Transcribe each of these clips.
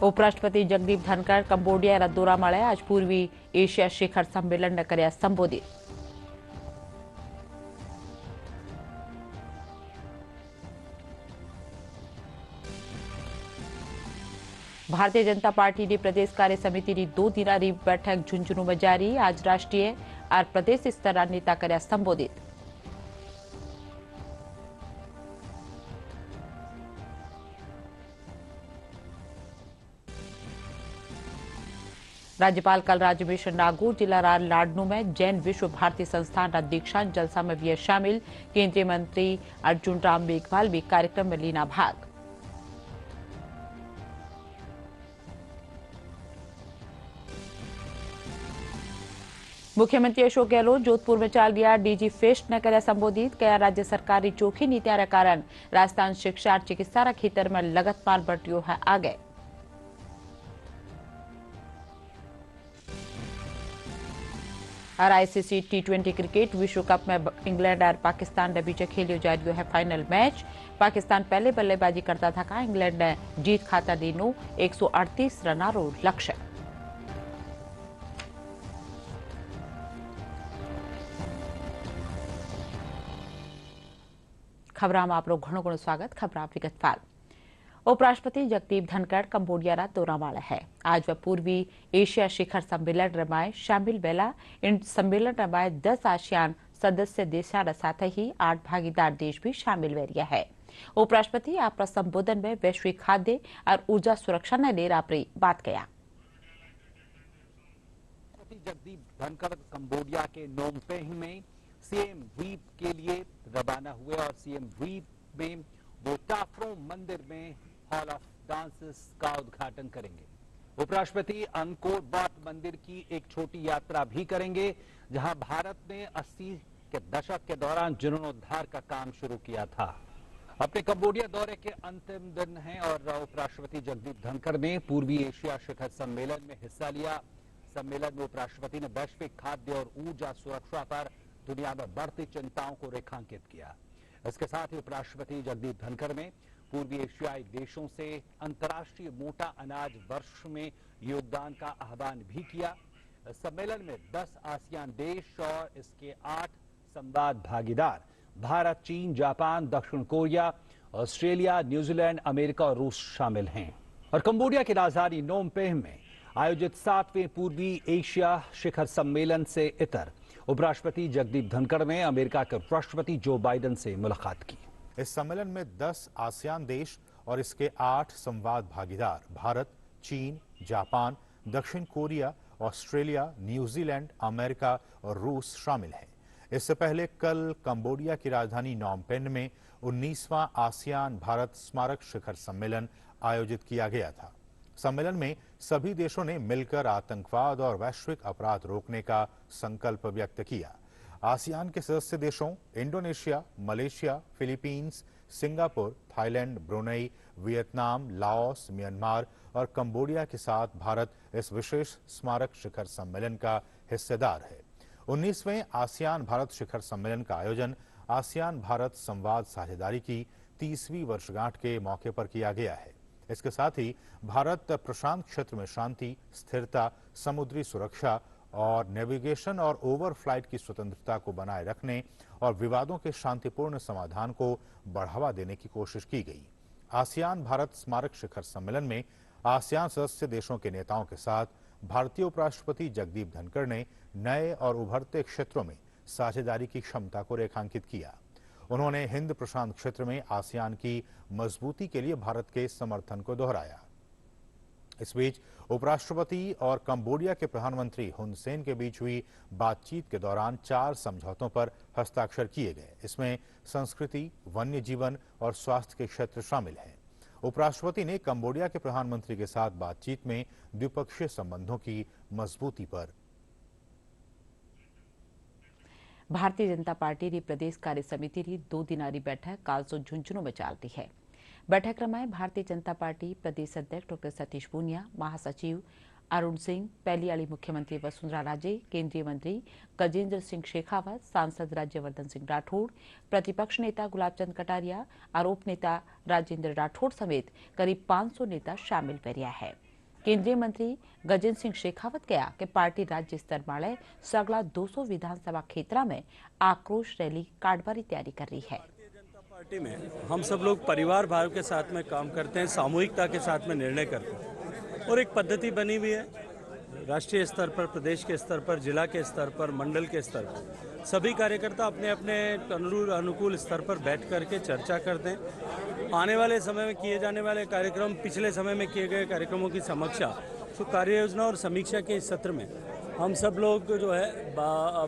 उपराष्ट्रपति जगदीप धनखड़ कंबोडिया दौरा मळे आज पूर्वी एशिया शिखर संमेलन ने कर्या संबोधित। भारतीय जनता पार्टी की प्रदेश कार्य समिति की 2 दिनारी बैठक झुंझुनू में जारी। आज राष्ट्रीय और प्रदेश स्तर नेता कर्या संबोधित। राज्यपाल कलराज मिश्र नागौर जिला लाडनू में जैन विश्व भारती संस्थान का दीक्षांत जलसा में भी शामिल। केंद्रीय मंत्री अर्जुन राम मेघवाल भी कार्यक्रम में लीना भाग। मुख्यमंत्री अशोक गहलोत जोधपुर में चल दिया डीजी फेस्ट ने कर्या संबोधित। कया राज्य सरकार की चोखी नीतियां कारण राजस्थान शिक्षा और चिकित्सा क्षेत्र में लगातार बढ़ियो है आगे। और आईसीसी T20 क्रिकेट विश्व कप में इंग्लैंड और पाकिस्तान के बीच खेलियो जा रही है फाइनल मैच। पाकिस्तान पहले बल्लेबाजी करता था, इंग्लैंड ने जीत खाता दीनू 138 रनारो लक्ष्य। खबरां में आपरो घणो घणो स्वागत। खबरां विगतवार। उपराष्ट्रपति जगदीप धनखड़ कंबोडिया दौरा वाला है। आज वह पूर्वी एशिया शिखर सम्मेलन रमाए शामिल वेला। इन सम्मेलन रमाए 10 आसियान सदस्य देशों के साथ ही 8 भागीदार देश भी शामिल वेरिया है। उपराष्ट्रपति अपना संबोधन में वैश्विक खाद्य और ऊर्जा सुरक्षा ने लेकर अपनी बात किया। जगदीप धनखड़ कंबोडिया के नोम पेंह में सीएम द्वीप के लिए रवाना हुए और सीएम द्वीप में वो टाफ्रो मंदिर में हॉल ऑफ डांसेस का उद्घाटन करेंगे। उपराष्ट्रपति अंकोर वाट मंदिर की एक छोटी यात्रा भी करेंगे, जहां भारत ने 80 के दशक के दौरान जीर्णोद्धार का काम शुरू किया था। अपने कंबोडिया दौरे के अंतिम दिन हैं और उपराष्ट्रपति जगदीप धनखड़ ने पूर्वी एशिया शिखर सम्मेलन में हिस्सा लिया। सम्मेलन में उपराष्ट्रपति ने वैश्विक खाद्य और ऊर्जा सुरक्षा पर दुनिया में बढ़ती चिंताओं को रेखांकित किया। इसके साथ ही उपराष्ट्रपति जगदीप धनखड़ ने पूर्वी एशियाई देशों से अंतर्राष्ट्रीय मोटा अनाज वर्ष में योगदान का आह्वान भी किया। सम्मेलन में 10 आसियान देश और इसके 8 संवाद भागीदार भारत, चीन, जापान, दक्षिण कोरिया, ऑस्ट्रेलिया, न्यूजीलैंड, अमेरिका और रूस शामिल हैं। और कंबोडिया की राजधानी नोम पेंह में आयोजित 7वें पूर्वी एशिया शिखर सम्मेलन से इतर उपराष्ट्रपति जगदीप धनखड़ ने अमेरिका के राष्ट्रपति जो बाइडेन से मुलाकात की। इस सम्मेलन में 10 आसियान देश और इसके 8 संवाद भागीदार भारत, चीन, जापान, दक्षिण कोरिया, ऑस्ट्रेलिया, न्यूजीलैंड, अमेरिका और रूस शामिल हैं। इससे पहले कल कंबोडिया की राजधानी नोम पेंह में 19वां आसियान भारत स्मारक शिखर सम्मेलन आयोजित किया गया था। सम्मेलन में सभी देशों ने मिलकर आतंकवाद और वैश्विक अपराध रोकने का संकल्प व्यक्त किया। आसियान के सदस्य देशों Indonesia, Malaysia, Philippines, Singapore, Thailand, Brunei, Vietnam, Laos, Myanmar और कंबोडिया के साथ भारत इस विशेष स्मारक शिखर सम्मेलन का हिस्सेदार है। 19वें आसियान भारत शिखर सम्मेलन का आयोजन आसियान भारत संवाद साझेदारी की 30वीं वर्षगांठ के मौके पर किया गया है। इसके साथ ही भारत प्रशांत क्षेत्र में शांति, स्थिरता, समुद्री सुरक्षा और नेविगेशन और ओवरफ्लाइट की स्वतंत्रता को बनाए रखने और विवादों के शांतिपूर्ण समाधान को बढ़ावा देने की कोशिश की गई। आसियान भारत स्मारक शिखर सम्मेलन में आसियान सदस्य देशों के नेताओं के साथ भारतीय उपराष्ट्रपति जगदीप धनखड़ ने नए और उभरते क्षेत्रों में साझेदारी की क्षमता को रेखांकित किया। उन्होंने हिंद प्रशांत क्षेत्र में आसियान की मजबूती के लिए भारत के समर्थन को दोहराया। इस बीच उपराष्ट्रपति और कंबोडिया के प्रधानमंत्री हुन सेन के बीच हुई बातचीत के दौरान 4 समझौतों पर हस्ताक्षर किए गए। इसमें संस्कृति, वन्य जीवन और स्वास्थ्य के क्षेत्र शामिल हैं। उपराष्ट्रपति ने कंबोडिया के प्रधानमंत्री के साथ बातचीत में द्विपक्षीय संबंधों की मजबूती पर भारतीय जनता पार्टी की प्रदेश कार्य समिति की 2 दिनारी बैठक काल से झुंझुनू में चलती है। बैठक रमाए भारतीय जनता पार्टी प्रदेश अध्यक्ष डॉ सतीश पूनिया, महासचिव अरुण सिंह, पहली वाली मुख्यमंत्री वसुंधरा राजे, केंद्रीय मंत्री गजेंद्र सिंह शेखावत, सांसद राज्यवर्धन सिंह राठौड़, प्रतिपक्ष नेता गुलाबचंद कटारिया, आरोप नेता राजेंद्र राठौड़ समेत करीब 500 नेता शामिल हुआ है। केंद्रीय मंत्री गजेंद्र सिंह शेखावत कहा कि पार्टी राज्य स्तर वाले सगला 200 विधानसभा क्षेत्र में आक्रोश रैली काटबारी तैयारी कर रही है। भारतीय जनता पार्टी में हम सब लोग परिवार भाव के साथ में काम करते हैं, सामूहिकता के साथ में निर्णय करते हैं और एक पद्धति बनी हुई है। राष्ट्रीय स्तर पर, प्रदेश के स्तर पर, जिला के स्तर पर, मंडल के स्तर पर सभी कार्यकर्ता अपने अपने अनुकूल स्तर पर बैठ करके चर्चा करते हैं। आने वाले समय में किए जाने वाले कार्यक्रम, पिछले समय में किए गए कार्यक्रमों की समीक्षा, तो कार्य योजना और समीक्षा के इस सत्र में हम सब लोग जो है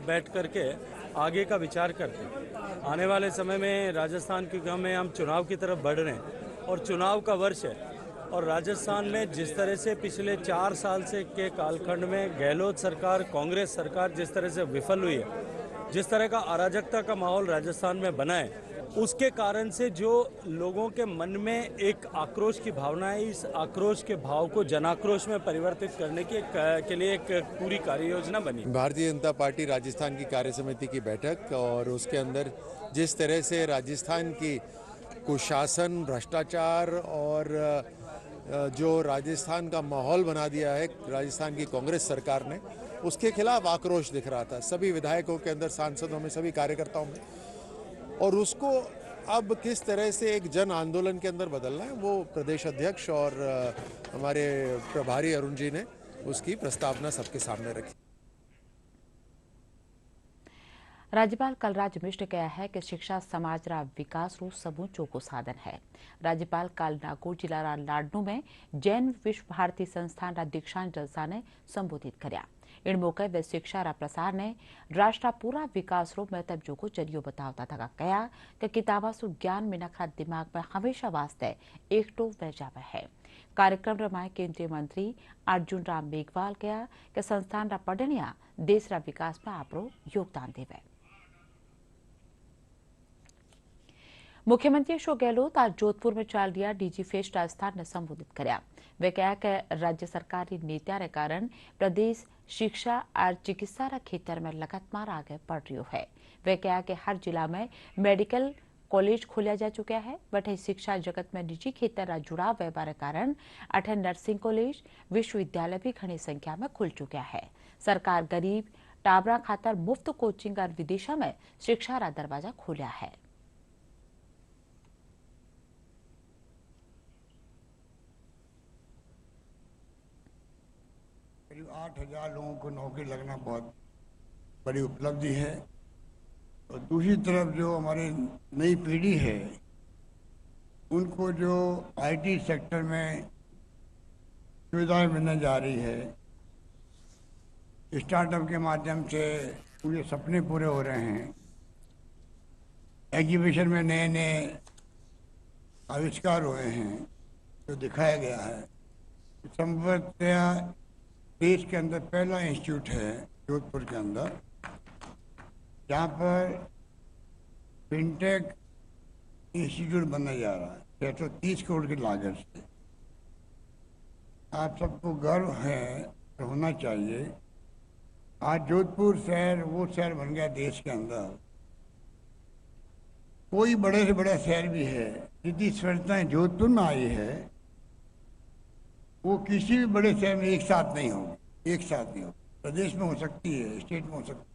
बैठ करके आगे का विचार करते हैं। आने वाले समय में राजस्थान के हम चुनाव की तरफ बढ़ रहे हैं और चुनाव का वर्ष है और राजस्थान में जिस तरह से पिछले 4 साल से के कालखंड में गहलोत सरकार, कांग्रेस सरकार जिस तरह से विफल हुई है, जिस तरह का अराजकता का माहौल राजस्थान में बना है, उसके कारण से जो लोगों के मन में एक आक्रोश की भावना है, इस आक्रोश के भाव को जनाक्रोश में परिवर्तित करने के लिए एक पूरी कार्य योजना बनी। भारतीय जनता पार्टी राजस्थान की कार्य समिति की बैठक और उसके अंदर जिस तरह से राजस्थान की कुशासन, भ्रष्टाचार और जो राजस्थान का माहौल बना दिया है राजस्थान की कांग्रेस सरकार ने, उसके खिलाफ आक्रोश दिख रहा था सभी विधायकों के अंदर, सांसदों में, सभी कार्यकर्ताओं में। और उसको अब किस तरह से एक जन आंदोलन के अंदर बदलना है, वो प्रदेश अध्यक्ष और हमारे प्रभारी अरुण जी ने उसकी प्रस्तावना सबके सामने रखी। राज्यपाल कलराज मिश्र ने कहा है कि शिक्षा समाज रा विकास रो सबूचो को साधन है। राज्यपाल कल नागौर जिला रा लाडनू में जैन विश्व भारती संस्थान रा दीक्षांत जलसा ने संबोधित कर्या। इन मौके वे शिक्षा रा प्रसार ने राष्ट्र पूरा विकास रो महत्व जो को जरियो बतावता था। कहा कि किताबा सु ज्ञान मिनख रा दिमाग में हमेशा वास्ते एकटो बह जावे है। कार्यक्रम रमाए केंद्रीय मंत्री अर्जुन राम मेघवाल कहा कि संस्थान रा पढ़निया देश रा विकास में आपरो योगदान देवे। मुख्यमंत्री अशोक गहलोत आज जोधपुर में चल रहा डीजी फेस्ट राजस्थान ने संबोधित कर्या। वे कहा कि राज्य सरकार की नीतियों के कारण प्रदेश शिक्षा और चिकित्सा रा क्षेत्र में लगातार आगे बढ़ रही है। वे कहा कि हर जिला में मेडिकल कॉलेज खोलिया जा चुका है। बटे शिक्षा जगत में निजी क्षेत्र रा जुड़ाव व्यवहार कारण अठे नर्सिंग कॉलेज, विश्वविद्यालय भी घनी संख्या में खुल चुका है। सरकार गरीब टाबरा खातर मुफ्त कोचिंग और विदेशों में शिक्षा रा दरवाजा खोलिया है। 8,000 लोगों को नौकरी लगना बहुत बड़ी उपलब्धि है। और दूसरी तरफ जो हमारी नई पीढ़ी है उनको जो आईटी सेक्टर में सुविधाएं मिलने जा रही है, स्टार्टअप के माध्यम से उनके सपने पूरे हो रहे हैं। एग्जीबिशन में नए नए आविष्कार हुए हैं जो दिखाया गया है। संभवतः देश के अंदर पहला इंस्टीट्यूट है जोधपुर के अंदर जहाँ पर फिनटेक इंस्टीट्यूट बनने जा रहा है 630 करोड़ की लागत से। आप सबको गर्व है, होना चाहिए। आज जोधपुर शहर वो शहर बन गया देश के अंदर। कोई बड़े से बड़ा शहर भी है, जितनी स्वस्थताएं जोधपुर में आई है वो किसी भी बड़े शहर में एक साथ नहीं होगी, एक साथ नहीं होगी। प्रदेश में हो सकती है, स्टेट में हो सकती है।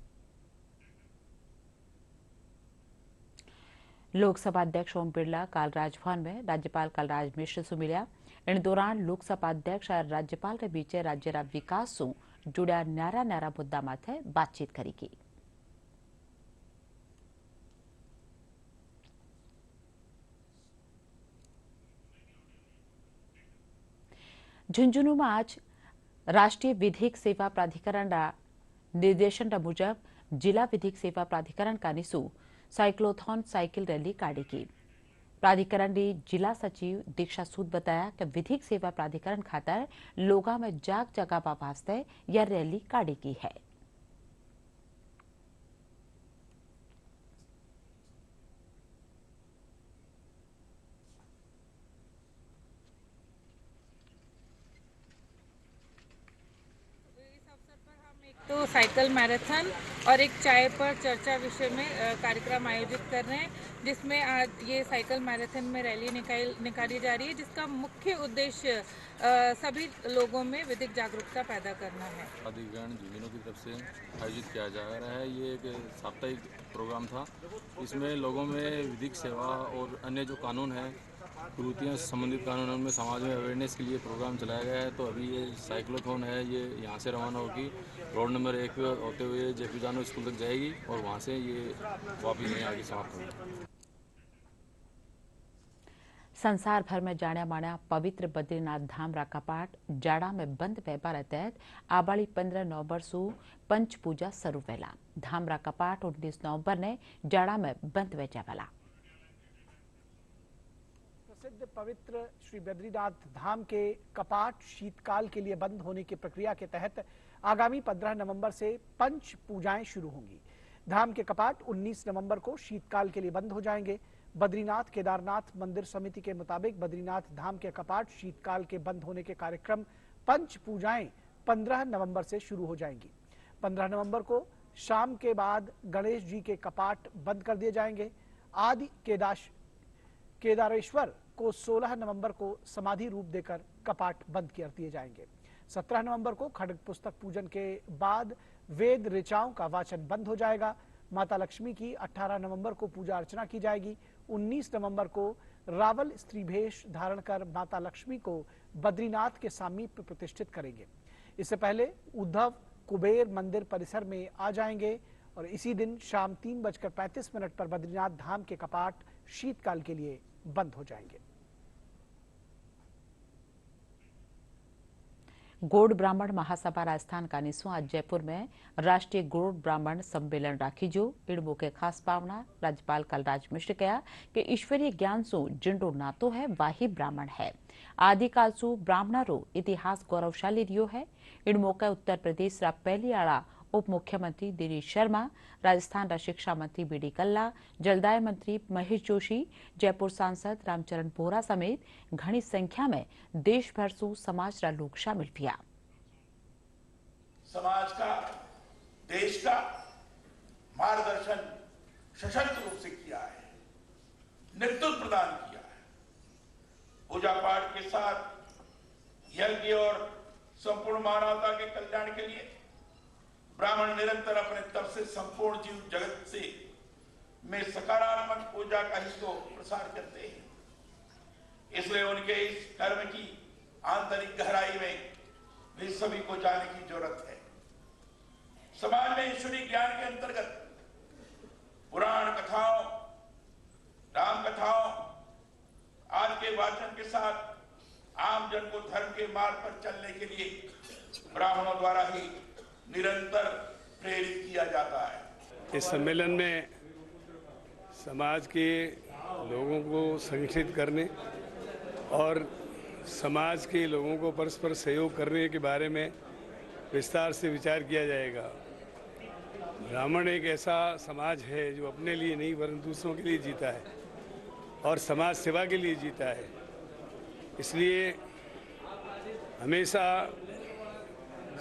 लोकसभा अध्यक्ष ओम बिरला कल राजभवन में राज्यपाल कलराज मिश्र से मिलिया। इन दौरान लोकसभा अध्यक्ष और राज्यपाल के बीच राज्य रा विकास से जुड़ा न्यारा न्यारा मुद्दा माथे बातचीत करेगी। झुंझुनू में आज राष्ट्रीय विधिक सेवा प्राधिकरण निर्देशन मुजब जिला विधिक सेवा प्राधिकरण का निसु साइक्लोथॉन साइकिल रैली काढ़ेगी। प्राधिकरण ने जिला सचिव दीक्षा सूद बताया कि विधिक सेवा प्राधिकरण खातर लोगा में जाग जगह वास्ते यह रैली काढ़ेगी है। तो साइकिल मैराथन और एक चाय पर चर्चा विषय में कार्यक्रम आयोजित कर रहे हैं, जिसमें आज ये साइकिल मैराथन में रैली निकाली जा रही है, जिसका मुख्य उद्देश्य सभी लोगों में विधिक जागरूकता पैदा करना है। अधिग्रहण झुंझुनू की तरफ से आयोजित किया जा रहा है। ये एक साप्ताहिक प्रोग्राम था। इसमें लोगों में विधिक सेवा और अन्य जो कानून है, कुरीतियों से संबंधित कानूनों में समाज में अवेयरनेस के लिए प्रोग्राम चलाया गया है। तो अभी ये साइक्लोथॉन है, ये यहाँ से रवाना होगी, रोड नंबर 1 होते हुए जेपी जानो स्कूल तक जाएगी और वहाँ से ये वापस नहीं आगे समाप्त होगी। संसार भर में जाने माना पवित्र बद्रीनाथ धाम रा कपाट जाड़ा में बंद व्यापार तहत आबाड़ी 15 नवंबर से पंच पूजा शुरू वेला। धाम रा कपाट 19 नवंबर ने जाड़ा में बंद वेचा वाला। प्रसिद्ध पवित्र श्री बद्रीनाथ धाम के कपाट शीतकाल के लिए बंद होने की प्रक्रिया के तहत आगामी 15 नवंबर से पंच पूजाएं शुरू होंगी। धाम के कपाट 19 नवंबर को शीतकाल के लिए बंद हो जाएंगे। बद्रीनाथ केदारनाथ मंदिर समिति के मुताबिक बद्रीनाथ धाम के कपाट शीतकाल के बंद होने के कार्यक्रम पंच पूजाएं 15 नवंबर से शुरू हो जाएंगी। 15 नवंबर को शाम के बाद गणेश जी के कपाट बंद कर दिए जाएंगे। आदि केदारेश्वर को 16 नवंबर को समाधि रूप देकर कपाट बंद कर दिए जाएंगे। 17 नवंबर को खड्ग पुस्तक पूजन के बाद वेद ऋचाओं का वाचन बंद हो जाएगा। माता लक्ष्मी की 18 नवंबर को पूजा अर्चना की जाएगी। 19 नवंबर को रावल स्त्री भेष धारण कर माता लक्ष्मी को बद्रीनाथ के समीप प्रतिष्ठित करेंगे। इससे पहले उद्धव कुबेर मंदिर परिसर में आ जाएंगे और इसी दिन शाम 3:35 पर बद्रीनाथ धाम के कपाट शीतकाल के लिए बंद हो जाएंगे। गौड़ ब्राह्मण महासभा राजस्थान का निस्वां आज जयपुर में राष्ट्रीय गौड़ ब्राह्मण सम्मेलन राखी जो इड़बो के खास पावना राज्यपाल कलराज मिश्र कहा कि ईश्वरीय ज्ञान सु जिंडो नातो है वाही ब्राह्मण है। आदिकाल सु ब्राह्मणों इतिहास गौरवशाली रियो है। इन मौके उत्तर प्रदेश रा पहली आड़ा उप मुख्यमंत्री दिनेश शर्मा, राजस्थान रा शिक्षा मंत्री बीडी कल्ला, जलदाय मंत्री महेश जोशी, जयपुर सांसद रामचरण बोहरा समेत घनी संख्या में देश भर से समाज रा लोग शामिल हुआ। समाज का, देश का मार्गदर्शन सशक्त रूप से किया है, नेतृत्व प्रदान किया है। पूजा पाठ के साथ यज्ञ और संपूर्ण मानवता के कल्याण के लिए ब्राह्मण निरंतर अपने तप से संपूर्ण जीव जगत से में सकारात्मक पूजा का ही तो प्रसार करते हैं। इसलिए उनके इस कर्म की आंतरिक गहराई में भी सभी को जाने की जरूरत है। समाज में ईश्वरीय ज्ञान के अंतर्गत पुराण कथाओं, राम कथाओं आदि के वाचन के साथ आम जन को धर्म के मार्ग पर चलने के लिए ब्राह्मणों द्वारा ही निरंतर प्रेरित किया जाता है। इस सम्मेलन में समाज के लोगों को संगठित करने और समाज के लोगों को परस्पर सहयोग करने के बारे में विस्तार से विचार किया जाएगा। ब्राह्मण एक ऐसा समाज है जो अपने लिए नहीं वरन दूसरों के लिए जीता है और समाज सेवा के लिए जीता है। इसलिए हमेशा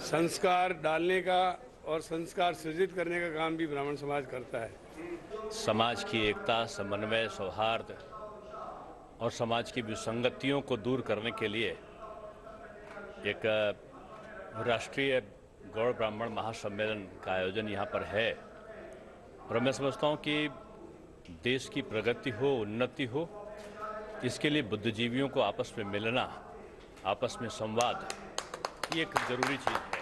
संस्कार डालने का और संस्कार सृजित करने का काम भी ब्राह्मण समाज करता है। समाज की एकता, समन्वय, सौहार्द और समाज की विसंगतियों को दूर करने के लिए एक राष्ट्रीय गौड़ ब्राह्मण महासम्मेलन का आयोजन यहाँ पर है। और मैं समझता हूँ कि देश की प्रगति हो, उन्नति हो, इसके लिए बुद्धिजीवियों को आपस में मिलना, आपस में संवाद, ये एक जरूरी चीज़ है।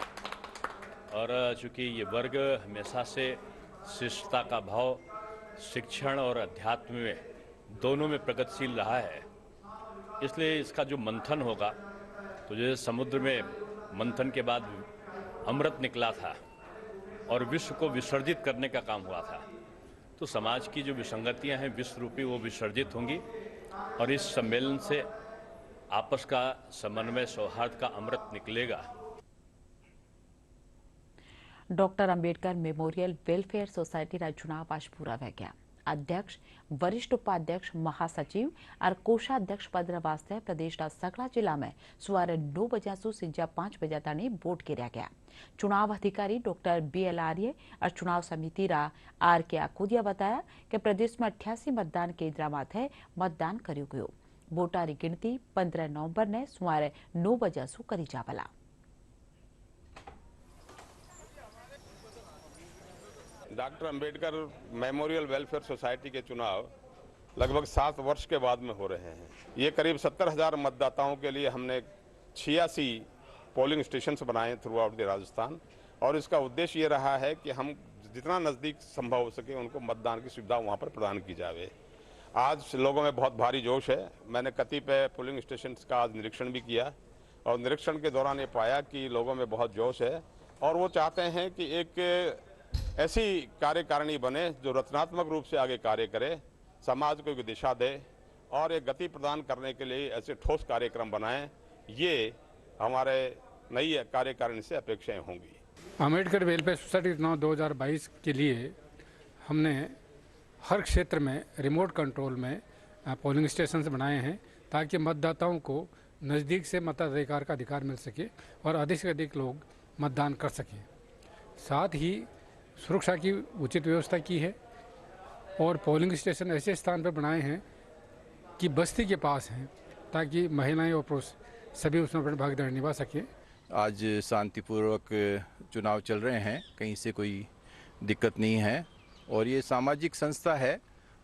और चूँकि ये वर्ग हमेशा से शिष्टता का भाव शिक्षण और अध्यात्म में दोनों में प्रगतिशील रहा है, इसलिए इसका जो मंथन होगा, तो जैसे समुद्र में मंथन के बाद अमृत निकला था और विश्व को विसर्जित करने का काम हुआ था, तो समाज की जो विसंगतियां हैं विश्व रूपी वो विसर्जित होंगी और इस सम्मेलन से आपस का समन्वय, सौहार्द का अमृत निकलेगा। Doctor Ambedkar memorial welfare society रा चुनाव आज पूरा हो गया। अध्यक्ष, वरिष्ठ उपाध्यक्ष, महासचिव और कोषाध्यक्ष पद वास्ते प्रदेशना सगळा जिला में सवारे 9 बजे से 5 बजे ताणी वोट कर्या गया। चुनाव अधिकारी डॉक्टर BL आर्य और चुनाव समिति रा RK आकोदिया बताया कि प्रदेश में 88 मतदान केन्द्र माथे मतदान कर्यु गयो। वोटारी गिनती 15 नवंबर ने सवारे 9 बजे करी Jawla. Doctor Ambedkar memorial welfare society के चुनाव लगभग 7 वर्ष के बाद में हो रहे हैं। ये करीब 70,000 मतदाताओं के लिए हमने 86 पोलिंग स्टेशंस बनाए थ्रू आउट द राजस्थान और इसका उद्देश्य ये रहा है कि हम जितना नज़दीक संभव हो सके उनको मतदान की सुविधा वहाँ पर प्रदान की जाए। आज लोगों में बहुत भारी जोश है। मैंने कतिपय पोलिंग स्टेशंस का आज निरीक्षण भी किया और निरीक्षण के दौरान ये पाया कि लोगों में बहुत जोश है और वो चाहते हैं कि एक ऐसी कार्यकारिणी बने जो रचनात्मक रूप से आगे कार्य करे, समाज को एक दिशा दे और एक गति प्रदान करने के लिए ऐसे ठोस कार्यक्रम बनाएं। ये हमारे नई कार्यकारिणी से अपेक्षाएं होंगी। अम्बेडकर वेलफेयर सोसाइटी चुनाव 2022 के लिए हमने हर क्षेत्र में रिमोट कंट्रोल में पोलिंग स्टेशन बनाए हैं ताकि मतदाताओं को नज़दीक से मताधिकार का अधिकार मिल सके और अधिक से अधिक लोग मतदान कर सकें। साथ ही सुरक्षा की उचित व्यवस्था की है और पोलिंग स्टेशन ऐसे स्थान पर बनाए हैं कि बस्ती के पास हैं ताकि महिलाएं और पुरुष सभी उसमें अपनी भागीदारी निभा सकें। आज शांतिपूर्वक चुनाव चल रहे हैं, कहीं से कोई दिक्कत नहीं है और ये सामाजिक संस्था है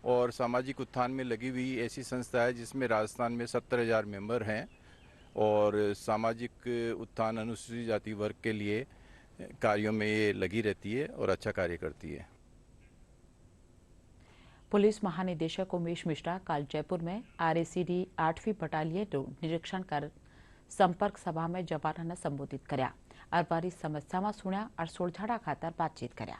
और सामाजिक उत्थान में लगी हुई ऐसी संस्था है जिसमें राजस्थान में 70,000 मेंबर हैं और सामाजिक उत्थान अनुसूचित जाति वर्ग के लिए कार्यों में ये लगी रहती है और अच्छा कार्य करती है। पुलिस महानिदेशक उमेश मिश्रा कल जयपुर में RACD 8वीं बटालियन निरीक्षण कर संपर्क सभा में जवानों ने संबोधित कर्या और बारी समस्या में सुण्या और सुलझाड़ा खातर बातचीत कर्या।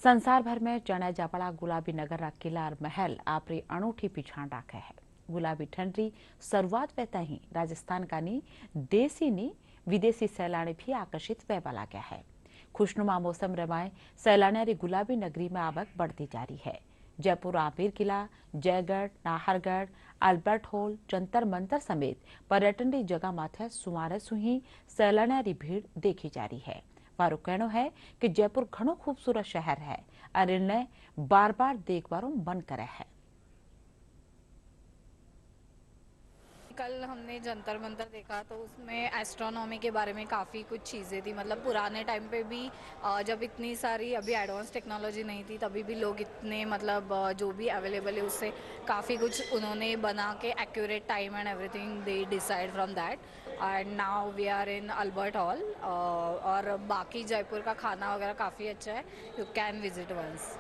संसार भर में जने जापड़ा गुलाबी नगर रा किला और महल आपरी अनूठी पिछाण राखे है। गुलाबी ठंडी शुरुआत वेता ही राजस्थान का नी देसी नी विदेशी सैलानी भी आकर्षित वेबा लाग्या है। खुशनुमा मौसम रमाए सैलानियारी गुलाबी नगरी में आवक बढ़ती जा रही है। जयपुर आमेर किला, जयगढ़, नाहरगढ़, अल्बर्ट हॉल, जंतर मंतर समेत पर्यटन की जगह माथे सुमारे सुही सैलानियारी भीड़ देखी जा रही है। मारो कहनो है कि जयपुर घणो खूबसूरत शहर है और इन्हें बार बार देखवारो मन करे है। कल हमने जंतर मंतर देखा तो उसमें एस्ट्रोनॉमी के बारे में काफ़ी कुछ चीज़ें थी। मतलब पुराने टाइम पे भी जब इतनी सारी अभी एडवांस टेक्नोलॉजी नहीं थी तभी भी लोग इतने मतलब जो भी अवेलेबल है उससे काफ़ी कुछ उन्होंने बना के accurate time and everything they decide from that. And now we are in Albert Hall और बाकी जयपुर का खाना वगैरह काफ़ी अच्छा है। You can visit once.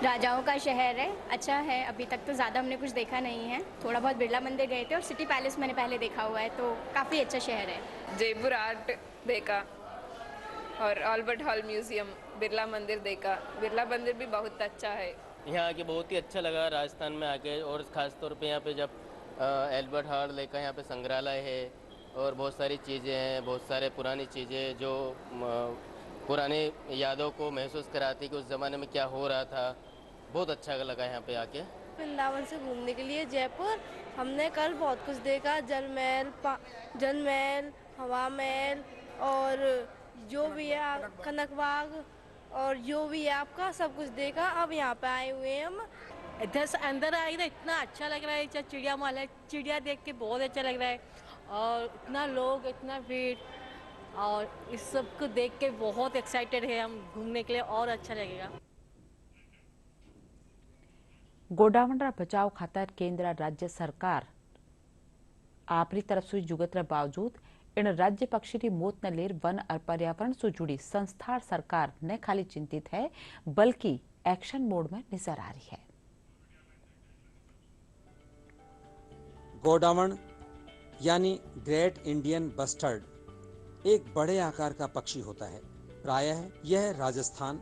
राजाओं का शहर है, अच्छा है। अभी तक तो ज़्यादा हमने कुछ देखा नहीं है, थोड़ा बहुत बिरला मंदिर गए थे और सिटी पैलेस मैंने पहले देखा हुआ है, तो काफ़ी अच्छा शहर है। जयपुर आर्ट देखा और अल्बर्ट हॉल म्यूजियम, बिरला मंदिर देखा। बिरला मंदिर भी बहुत अच्छा है। यहाँ आके बहुत ही अच्छा लगा राजस्थान में आके और ख़ास तौर पे यहाँ पे जब अल्बर्ट हॉल देखा, यहाँ पे संग्रहालय है और बहुत सारी चीज़ें हैं, बहुत सारे पुरानी चीज़ें जो पुरानी यादों को महसूस कराती कि उस ज़माने में क्या हो रहा था। बहुत अच्छा लगा यहाँ पे आके। वृंदावन से घूमने के लिए जयपुर हमने कल बहुत कुछ देखा, जल महल, हवा महल और जो भी है कनक बाग और जो भी है आपका सब कुछ देखा। अब यहाँ पे आए हुए हैं हम। इधर अंदर आए ना इतना अच्छा लग रहा है। चिड़िया महल है, चिड़िया देख के बहुत अच्छा लग रहा है और इतना लोग, इतना भीड़ और इस सब को देख के बहुत एक्साइटेड है हम घूमने के लिए और अच्छा लगेगा। गोडावंडरा बचाव खातर केंद्र राज्य सरकार आपरी तरफ से जुगत बावजूद इन राज्य पक्षी की मौत न लेर वन और पर्यावरण से जुड़ी संस्था सरकार न खाली चिंतित है बल्कि एक्शन मोड में नजर आ रही है। गोडावण यानी ग्रेट इंडियन बस्टर्ड एक बड़े आकार का पक्षी होता है। प्रायः यह राजस्थान,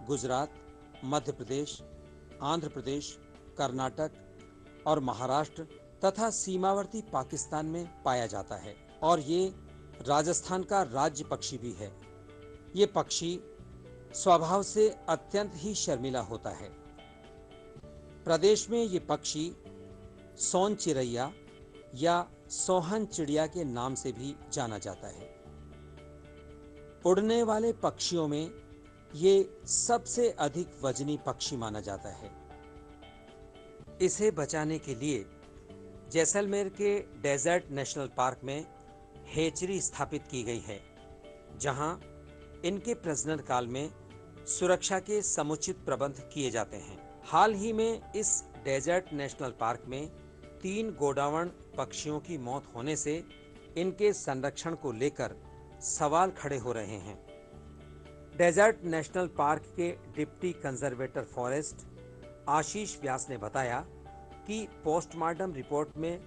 गुजरात, मध्य प्रदेश, आंध्र प्रदेश, कर्नाटक और महाराष्ट्र तथा सीमावर्ती पाकिस्तान में पाया जाता है और ये राजस्थान का राज्य पक्षी भी है। ये पक्षी स्वभाव से अत्यंत ही शर्मिला होता है। प्रदेश में ये पक्षी सोन चिरैया या सोहन चिड़िया के नाम से भी जाना जाता है। उड़ने वाले पक्षियों में ये सबसे अधिक वजनी पक्षी माना जाता है। इसे बचाने के लिए जैसलमेर के डेजर्ट नेशनल पार्क में हेचरी स्थापित की गई है, जहां इनके प्रजनन काल में सुरक्षा के समुचित प्रबंध किए जाते हैं। हाल ही में इस डेजर्ट नेशनल पार्क में 3 गोडावण पक्षियों की मौत होने से इनके संरक्षण को लेकर सवाल खड़े हो रहे हैं। डेजर्ट नेशनल पार्क के डिप्टी कंजर्वेटर फॉरेस्ट आशीष व्यास ने बताया कि पोस्टमार्टम रिपोर्ट में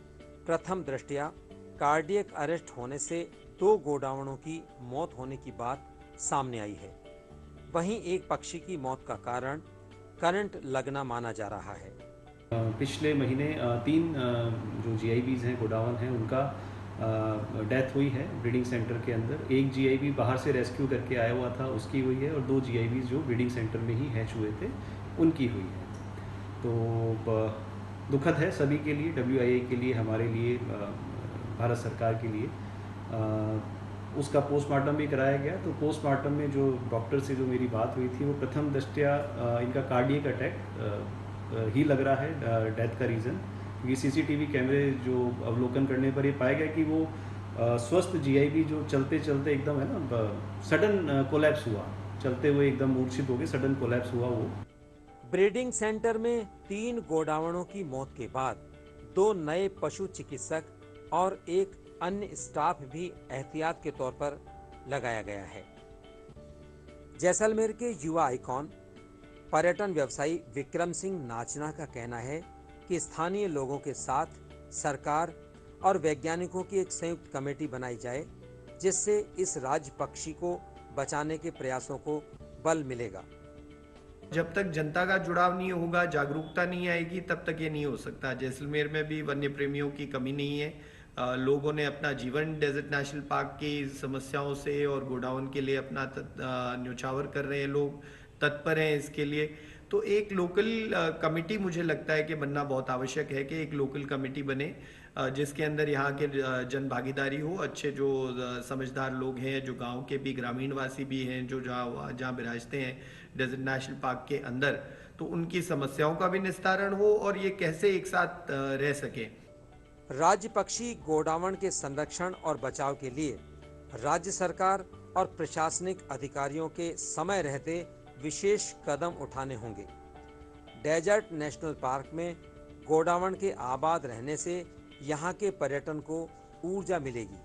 प्रथम दृष्टया कार्डियक अरेस्ट होने से 2 गोडावणों की मौत होने की बात सामने आई है। वहीं एक पक्षी की मौत का कारण करंट लगना माना जा रहा है। पिछले महीने 3 जो GIBs हैं, गोडावण हैं, उनका डेथ हुई है ब्रीडिंग सेंटर के अंदर। एक GIB बाहर से रेस्क्यू करके आया हुआ था, उसकी हुई है, और 2 GIBs जो ब्रीडिंग सेंटर में ही हैच हुए थे, उनकी हुई है। तो दुखद है सभी के लिए, WIA के लिए, हमारे लिए, भारत सरकार के लिए। उसका पोस्टमार्टम भी कराया गया। तो पोस्टमार्टम में जो डॉक्टर से जो मेरी बात हुई थी, वो प्रथम दृष्टया इनका कार्डियक अटैक ही लग रहा है डेथ का रीज़न, क्योंकि CCTV कैमरे जो अवलोकन करने पर ये पाया गया कि वो स्वस्थ GIB जो चलते चलते एकदम है ना सडन कोलैप्स हुआ, चलते हुए एकदम मूर्छित हो गए, सडन कोलैप्स हुआ वो। ब्रीडिंग सेंटर में 3 गोडावणों की मौत के बाद 2 नए पशु चिकित्सक और एक अन्य स्टाफ भी एहतियात के तौर पर लगाया गया है। जैसलमेर के युवा आइकॉन पर्यटन व्यवसायी विक्रम सिंह नाचना का कहना है कि स्थानीय लोगों के साथ सरकार और वैज्ञानिकों की एक संयुक्त कमेटी बनाई जाए, जिससे इस राज्य पक्षी को बचाने के प्रयासों को बल मिलेगा। जब तक जनता का जुड़ाव नहीं होगा, जागरूकता नहीं आएगी, तब तक ये नहीं हो सकता। जैसलमेर में भी वन्य प्रेमियों की कमी नहीं है। लोगों ने अपना जीवन डेजर्ट नेशनल पार्क की समस्याओं से और गोडाउन के लिए अपना न्योछावर कर रहे हैं, लोग तत्पर हैं इसके लिए। तो एक लोकल कमेटी मुझे लगता है कि बनना बहुत आवश्यक है, कि एक लोकल कमेटी बने जिसके अंदर यहाँ के जन भागीदारी हो, अच्छे जो समझदार लोग हैं, जो गांव के भी ग्रामीणवासी भी हैं, जो जहाँ विराजते हैं डेजर्ट नेशनल पार्क के अंदर, तो उनकी समस्याओं का भी निस्तारण हो और ये कैसे एक साथ रह सके। राज्य पक्षी गोडावण के संरक्षण और बचाव के लिए राज्य सरकार और प्रशासनिक अधिकारियों के समय रहते विशेष कदम उठाने होंगे। डेजर्ट नेशनल पार्क में गोडावण के आबाद रहने से यहाँ के पर्यटन को ऊर्जा मिलेगी।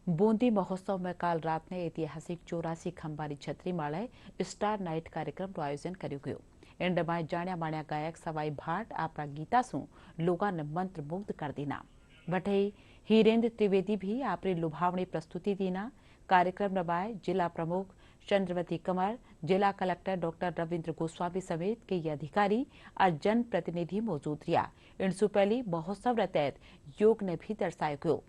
बूंदी महोत्सव में काल रात ने ऐतिहासिक 84 खंबारी छत्री माळे स्टार नाइट कार्यक्रम आयोजन कर्यो गयो। एंडमाय जाण्या माण्या गायक सवाई भाट आपरा गीता सु लोगा ने मंत्र मुग्ध कर दीना। वठे हीरेंद्र त्रिवेदी भी आपरी लुभावणी प्रस्तुति दीना। कार्यक्रम रमाए जिला प्रमुख चंद्रवती कमर, जिला कलेक्टर डॉक्टर रविंद्र गोस्वामी समेत कई अधिकारी और जन प्रतिनिधि मौजूद रहा। इनसु पहली महोत्सव तहत योग ने भी दर्शायो गयो।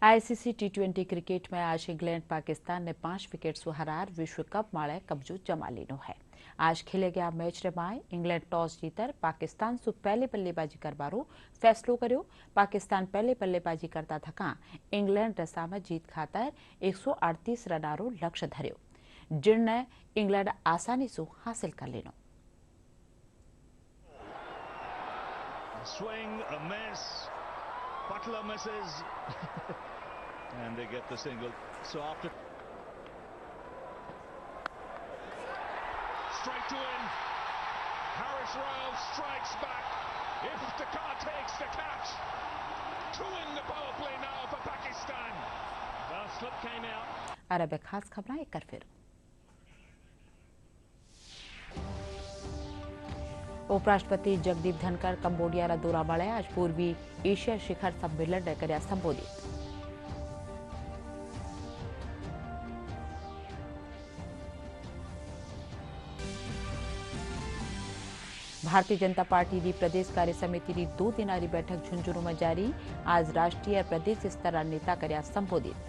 ICC T20 क्रिकेट में आज इंग्लैंड पाकिस्तान ने 5 विकेट से हरार विश्व कप माळे कब्जो जमा लेनो है। आज खेले गया मैच रमाए इंग्लैंड टॉस जीतर पाकिस्तान से पहले बल्लेबाजी करवारो फैसलो कर्यो। पाकिस्तान पहले बल्लेबाजी करता थका इंग्लैंड रसा में जीत खातर 138 रनारो लक्ष्य धर्यो, जिन्हें इंग्लैंड आसानी से हासिल कर लेनो। swing, a miss. Butler misses. And they get the single. So after straight to in, Harris Royal strikes back. Iftikhar takes the catch. Two in the power play now for Pakistan. The slip came out. अरब खास खबरें एक कर फिर उपराष्ट्रपति Jagdeep Dhankhar Cambodia रा दौरा वाले आज पूर्वी एशिया शिखर सम्मेलन ने कर्या संबोधित। भारतीय जनता पार्टी की प्रदेश कार्य समिति की 2 दिनारी बैठक झुंझुनू में जारी। आज राष्ट्रीय और प्रदेश स्तर नेता कर्या संबोधित।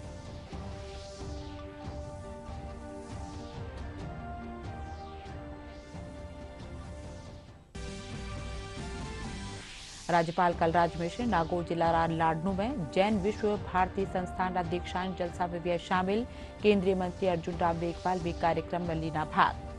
राज्यपाल कलराज मिश्र नागौर जिला लाडनू में जैन विश्व भारती संस्थान का दीक्षांत जलसा में भी शामिल। केंद्रीय मंत्री अर्जुन राम मेघवाल भी कार्यक्रम में लीना भाग।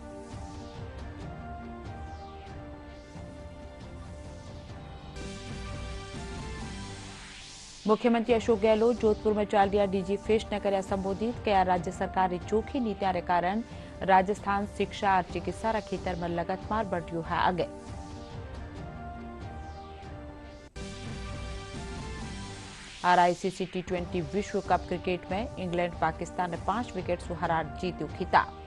मुख्यमंत्री अशोक गहलोत जोधपुर में चल रहा डीजी फेस्ट ने कर्या संबोधित। कया राज्य सरकार की चोखी नीतियां के कारण राजस्थान शिक्षा और चिकित्सा रा खेतर में लगातार बढ़ रह्यो है आगे। आईसीसी T20 विश्व कप क्रिकेट में इंग्लैंड पाकिस्तान ने 5 विकेट से हरा जीत्यो खिताब।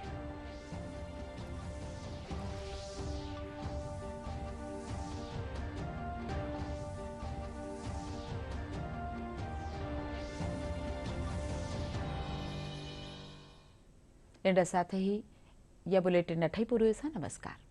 इन साथ ही यह बुलेटिन नठाई पूरी। नमस्कार।